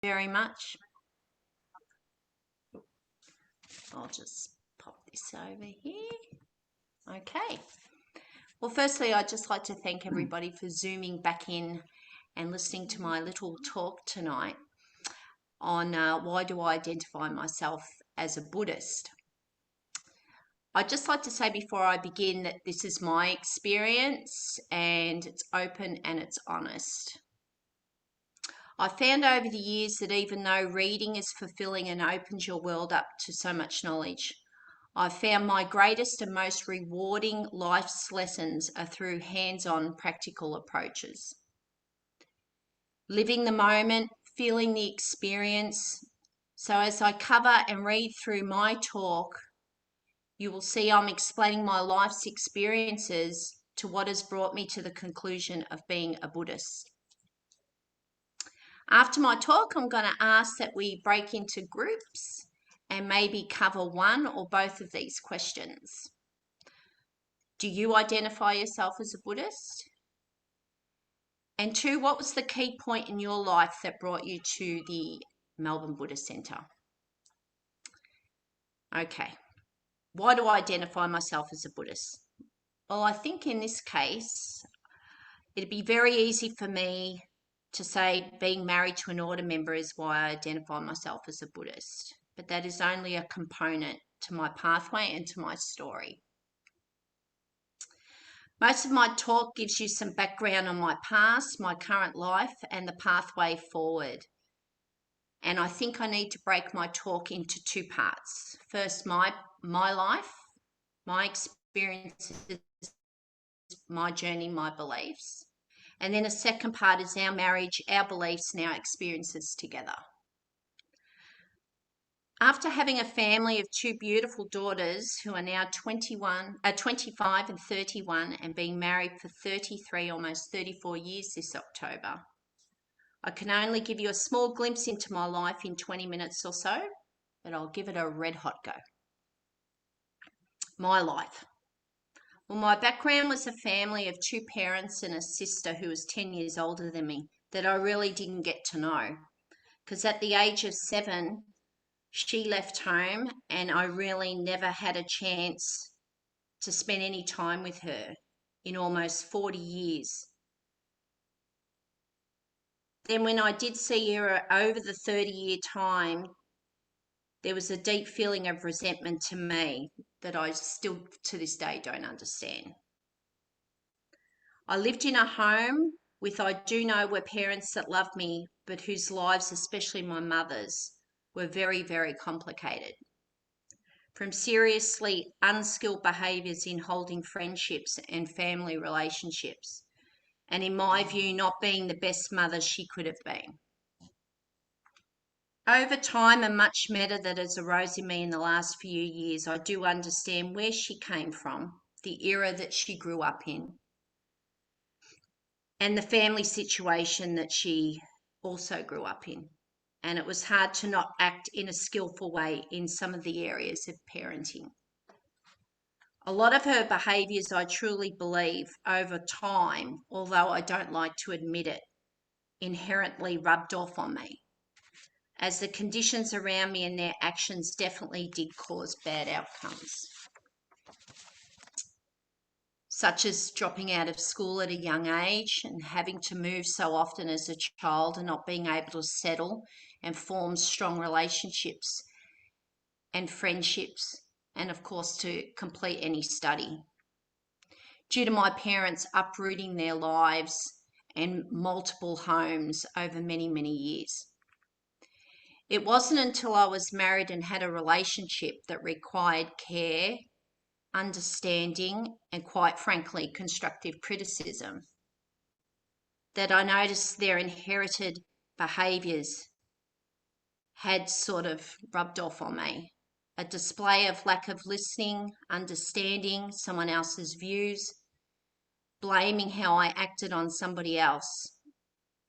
very much. I'll just pop this over here. Okay. Well, firstly, I'd just like to thank everybody for zooming back in and listening to my little talk tonight on why do I identify myself as a Buddhist. I'd just like to say before I begin that this is my experience and it's open and it's honest. I found over the years that even though reading is fulfilling and opens your world up to so much knowledge, I've found my greatest and most rewarding life's lessons are through hands-on practical approaches. Living the moment, feeling the experience. So as I cover and read through my talk, you will see I'm explaining my life's experiences to what has brought me to the conclusion of being a Buddhist. After my talk, I'm going to ask that we break into groups and maybe cover one or both of these questions. Do you identify yourself as a Buddhist? And two, what was the key point in your life that brought you to the Melbourne Buddhist Centre? Okay, why do I identify myself as a Buddhist? Well, I think in this case, it'd be very easy for me to say being married to an order member is why I identify myself as a Buddhist, but that is only a component to my pathway and to my story. Most of my talk gives you some background on my past, my current life, and the pathway forward. And I think I need to break my talk into two parts. First, my life, my experiences, my journey, my beliefs. And then a second part is our marriage, our beliefs, and our experiences together. After having a family of two beautiful daughters who are now 25 and 31 and being married for 33, almost 34 years this October, I can only give you a small glimpse into my life in 20 minutes or so, but I'll give it a red hot go. My life. Well, my background was a family of two parents and a sister who was 10 years older than me that I really didn't get to know. Because at the age of 7, she left home and I really never had a chance to spend any time with her in almost 40 years. Then when I did see her over the 30-year time, there was a deep feeling of resentment to me that I still to this day don't understand. I lived in a home with, I do know, were parents that loved me, but whose lives, especially my mother's, were very, very complicated. From seriously unskilled behaviours in holding friendships and family relationships, and in my view, not being the best mother she could have been. Over time and much meta that has arose in me in the last few years, I do understand where she came from, the era that she grew up in, and the family situation that she also grew up in. And it was hard to not act in a skillful way in some of the areas of parenting. A lot of her behaviours, I truly believe, over time, although I don't like to admit it, inherently rubbed off on me, as the conditions around me and their actions definitely did cause bad outcomes, such as dropping out of school at a young age and having to move so often as a child and not being able to settle and form strong relationships and friendships, and of course to complete any study. Due to my parents uprooting their lives and multiple homes over many, many years. It wasn't until I was married and had a relationship that required care, understanding, and quite frankly, constructive criticism that I noticed their inherited behaviours had sort of rubbed off on me. A display of lack of listening, understanding someone else's views, blaming how I acted on somebody else.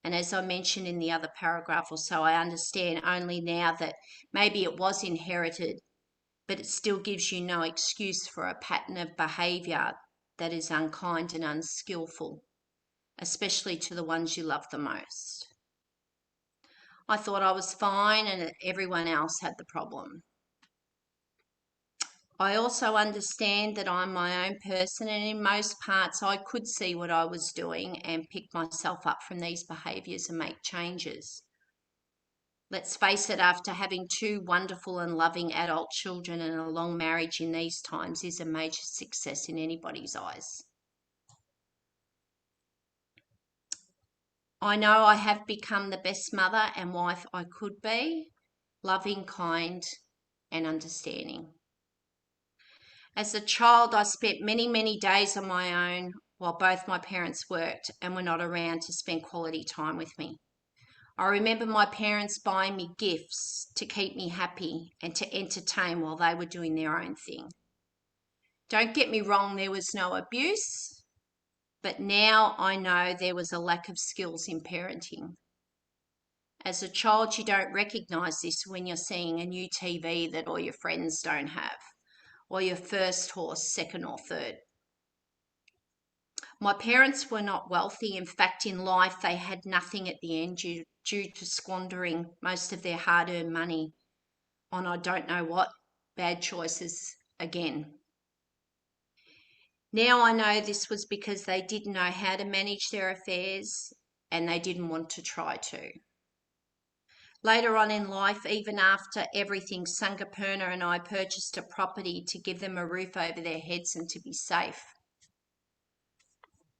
And as I mentioned in the other paragraph or so, I understand only now that maybe it was inherited, but it still gives you no excuse for a pattern of behaviour that is unkind and unskillful, especially to the ones you love the most. I thought I was fine and everyone else had the problem. I also understand that I'm my own person, and in most parts I could see what I was doing and pick myself up from these behaviours and make changes. Let's face it, after having two wonderful and loving adult children and a long marriage in these times is a major success in anybody's eyes. I know I have become the best mother and wife I could be, loving, kind, and understanding. As a child, I spent many, many days on my own while both my parents worked and were not around to spend quality time with me. I remember my parents buying me gifts to keep me happy and to entertain while they were doing their own thing. Don't get me wrong, there was no abuse, but now I know there was a lack of skills in parenting. As a child, you don't recognise this when you're seeing a new TV that all your friends don't have, or your first horse, second or third. My parents were not wealthy. In fact, in life, they had nothing at the end due to squandering most of their hard-earned money on I don't know what, bad choices again. Now I know this was because they didn't know how to manage their affairs and they didn't want to try to. Later on in life, even after everything, Sangapurna and I purchased a property to give them a roof over their heads and to be safe.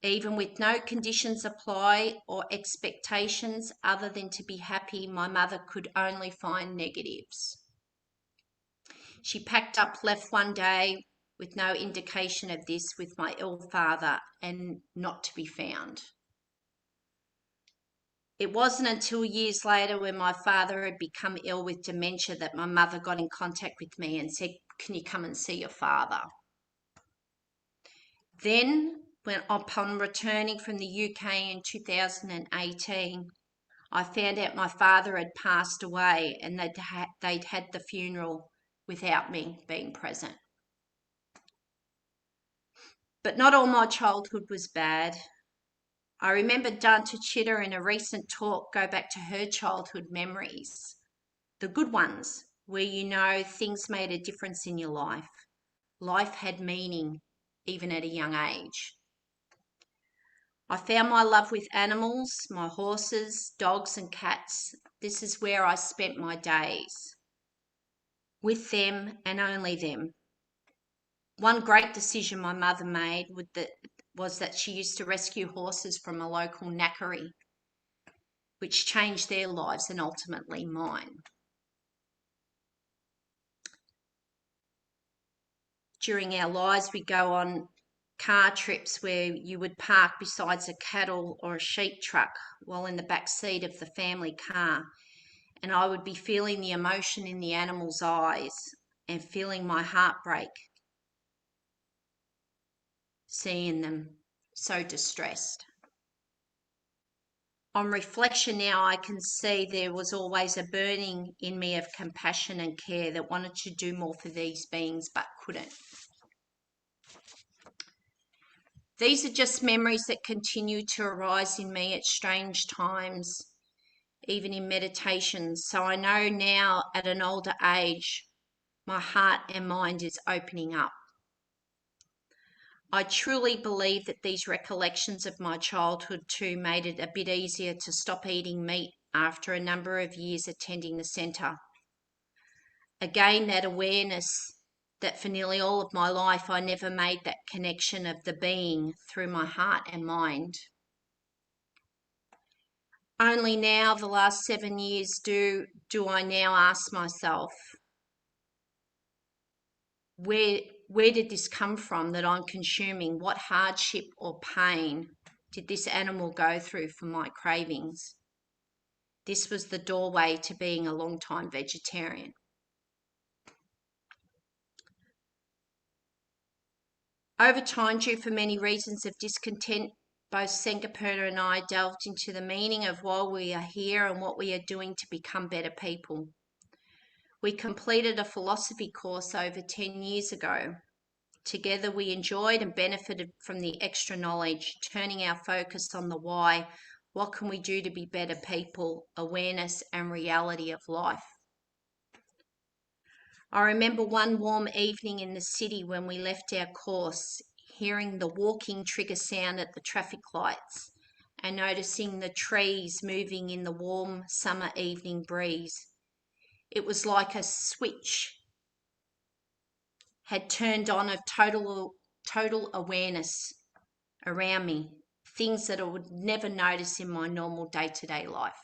Even with no conditions apply or expectations other than to be happy, my mother could only find negatives. She packed up, left one day with no indication of this, with my ill father, and not to be found. It wasn't until years later, when my father had become ill with dementia, that my mother got in contact with me and said, "Can you come and see your father?" Then, upon returning from the UK in 2018, I found out my father had passed away and they'd had the funeral without me being present. But not all my childhood was bad. I remember Danta Chitta in a recent talk go back to her childhood memories, the good ones, where you know things made a difference in your life. Life had meaning, even at a young age. I found my love with animals, my horses, dogs and cats. This is where I spent my days, with them and only them. One great decision my mother made was that she used to rescue horses from a local knackery, which changed their lives and ultimately mine. During our lives, we go on car trips where you would park beside a cattle or a sheep truck while in the back seat of the family car, and I would be feeling the emotion in the animals' eyes and feeling my heart break, seeing them so distressed. On reflection now, I can see there was always a burning in me of compassion and care that wanted to do more for these beings but couldn't. These are just memories that continue to arise in me at strange times, even in meditations. So I know now at an older age, my heart and mind is opening up. I truly believe that these recollections of my childhood too made it a bit easier to stop eating meat after a number of years attending the centre. Again, that awareness that for nearly all of my life I never made that connection of the being through my heart and mind. Only now, the last 7 years, do I now ask myself, where did this come from that I'm consuming? What hardship or pain did this animal go through for my cravings? This was the doorway to being a long-time vegetarian. Over time, due for many reasons of discontent, both Sangapurna and I delved into the meaning of why we are here and what we are doing to become better people. We completed a philosophy course over 10 years ago. Together we enjoyed and benefited from the extra knowledge, turning our focus on the why What can we do to be better people? Awareness and reality of life. I remember one warm evening in the city when we left our course, hearing the walking trigger sound at the traffic lights and noticing the trees moving in the warm summer evening breeze. It was like a switch had turned on of total awareness around me, things that I would never notice in my normal day-to-day life.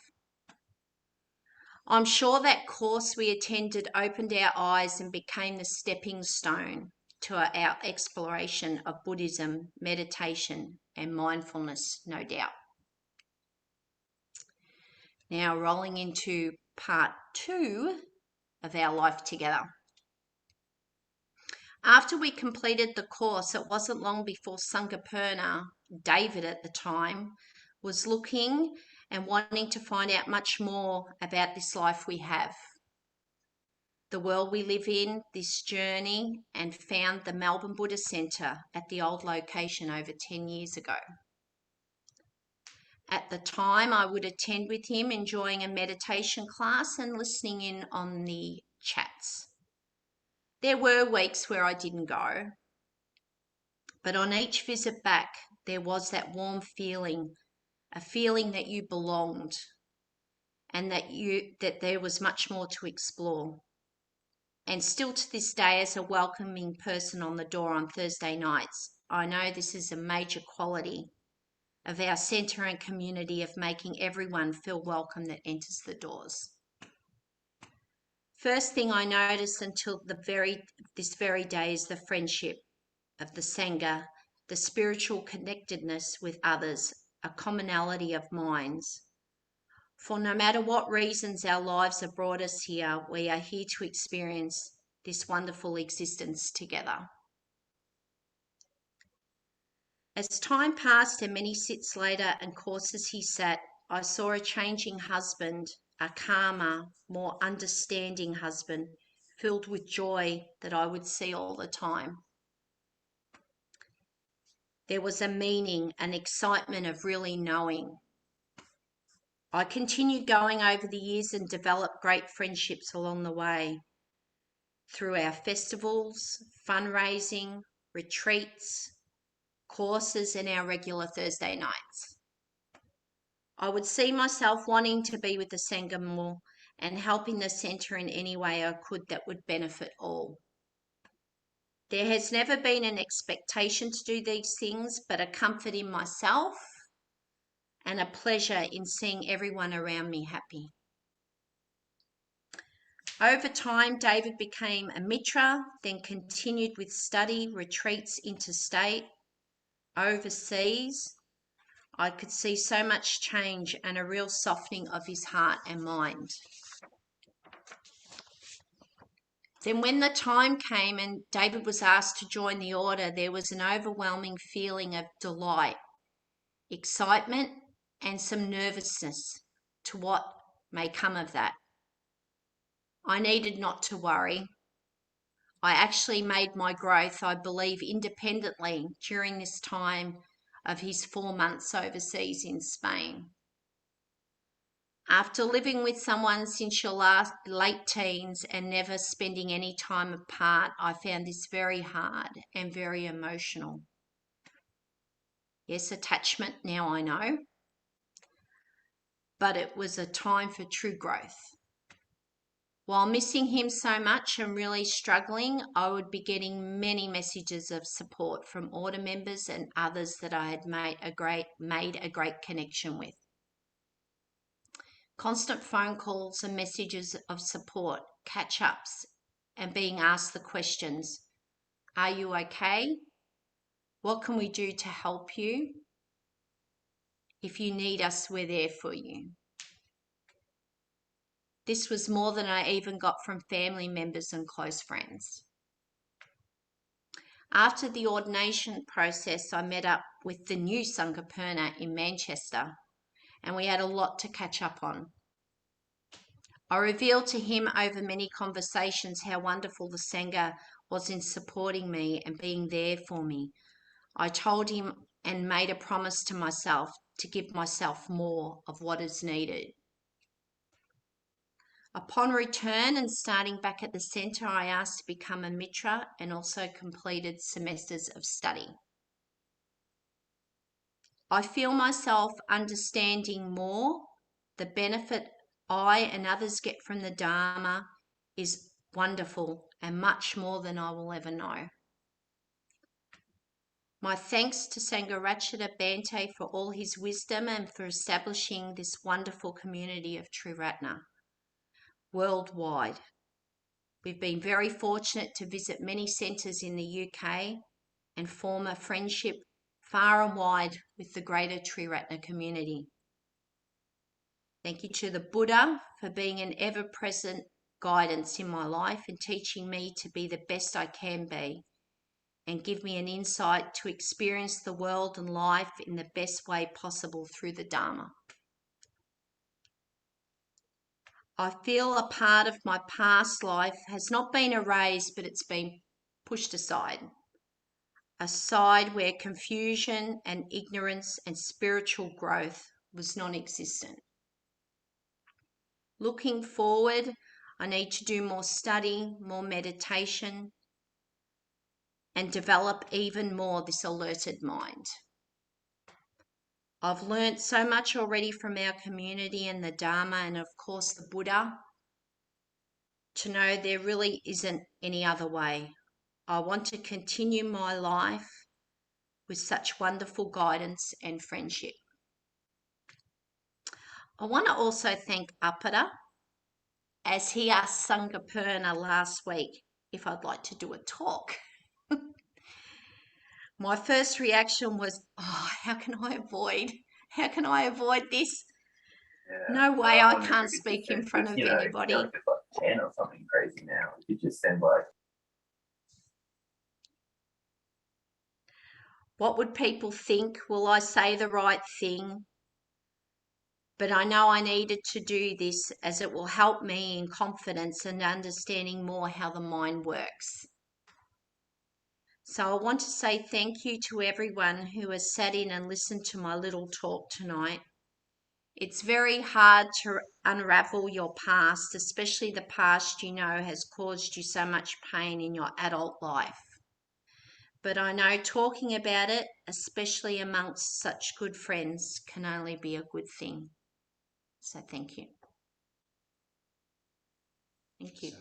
I'm sure that course we attended opened our eyes and became the stepping stone to our exploration of Buddhism, meditation, and mindfulness, no doubt. Now, rolling into part 2 of our life together. After we completed the course, it wasn't long before Sangapurna, David at the time, was looking and wanting to find out much more about this life we have, the world we live in, this journey, and found the Melbourne Buddhist Centre at the old location over 10 years ago. At the time, I would attend with him, enjoying a meditation class and listening in on the chats. There were weeks where I didn't go, but on each visit back, there was that warm feeling, a feeling that you belonged and that there was much more to explore. And still to this day, as a welcoming person on the door on Thursday nights, I know this is a major quality of our centre and community of making everyone feel welcome that enters the doors. First thing I noticed until this very day is the friendship of the Sangha, the spiritual connectedness with others, a commonality of minds. For no matter what reasons our lives have brought us here, we are here to experience this wonderful existence together. As time passed and many sits later and courses he sat, I saw a changing husband, a calmer, more understanding husband, filled with joy that I would see all the time. There was a meaning, an excitement of really knowing. I continued going over the years and developed great friendships along the way through our festivals, fundraising, retreats, courses, and our regular Thursday nights. I would see myself wanting to be with the Sangha more and helping the centre in any way I could that would benefit all. There has never been an expectation to do these things, but a comfort in myself and a pleasure in seeing everyone around me happy. Over time, David became a mitra, then continued with study, retreats interstate, overseas. I could see so much change and a real softening of his heart and mind. Then when the time came and David was asked to join the order, there was an overwhelming feeling of delight, excitement, and some nervousness to what may come of that. I needed not to worry. I actually made my growth, I believe, independently during this time of his 4 months overseas in Spain. After living with someone since your late teens and never spending any time apart, I found this very hard and very emotional. Yes, attachment, now I know, but it was a time for true growth. While missing him so much and really struggling, I would be getting many messages of support from order members and others that I had made a great connection with. Constant phone calls and messages of support, catch-ups, and being asked the questions, are you okay? What can we do to help you? If you need us, we're there for you. This was more than I even got from family members and close friends. After the ordination process, I met up with the new Sangapurna in Manchester, and we had a lot to catch up on. I revealed to him over many conversations how wonderful the Sangha was in supporting me and being there for me. I told him and made a promise to myself to give myself more of what is needed. Upon return and starting back at the centre, I asked to become a mitra and also completed semesters of study. I feel myself understanding more. The benefit I and others get from the Dharma is wonderful and much more than I will ever know. My thanks to Sangharakshita Bhante for all his wisdom and for establishing this wonderful community of Triratna worldwide. We've been very fortunate to visit many centres in the UK and form a friendship far and wide with the greater Triratna community. Thank you to the Buddha for being an ever-present guidance in my life and teaching me to be the best I can be and give me an insight to experience the world and life in the best way possible through the Dharma. I feel a part of my past life has not been erased, but it's been pushed aside. A side where confusion and ignorance and spiritual growth was non-existent. Looking forward, I need to do more study, more meditation, and develop even more this alerted mind. I've learnt so much already from our community and the Dharma and of course the Buddha to know there really isn't any other way. I want to continue my life with such wonderful guidance and friendship. I want to also thank Appada as he asked Sangapurna last week if I'd like to do a talk. My first reaction was, oh, how can I avoid this? Yeah. No way I can't speak in front of anybody. It's like 10 or something crazy now. You just send like... What would people think? Will I say the right thing? But I know I needed to do this as it will help me in confidence and understanding more how the mind works. So I want to say thank you to everyone who has sat in and listened to my little talk tonight. It's very hard to unravel your past, especially the past you know has caused you so much pain in your adult life. But I know talking about it, especially amongst such good friends, can only be a good thing. So thank you. Thank you.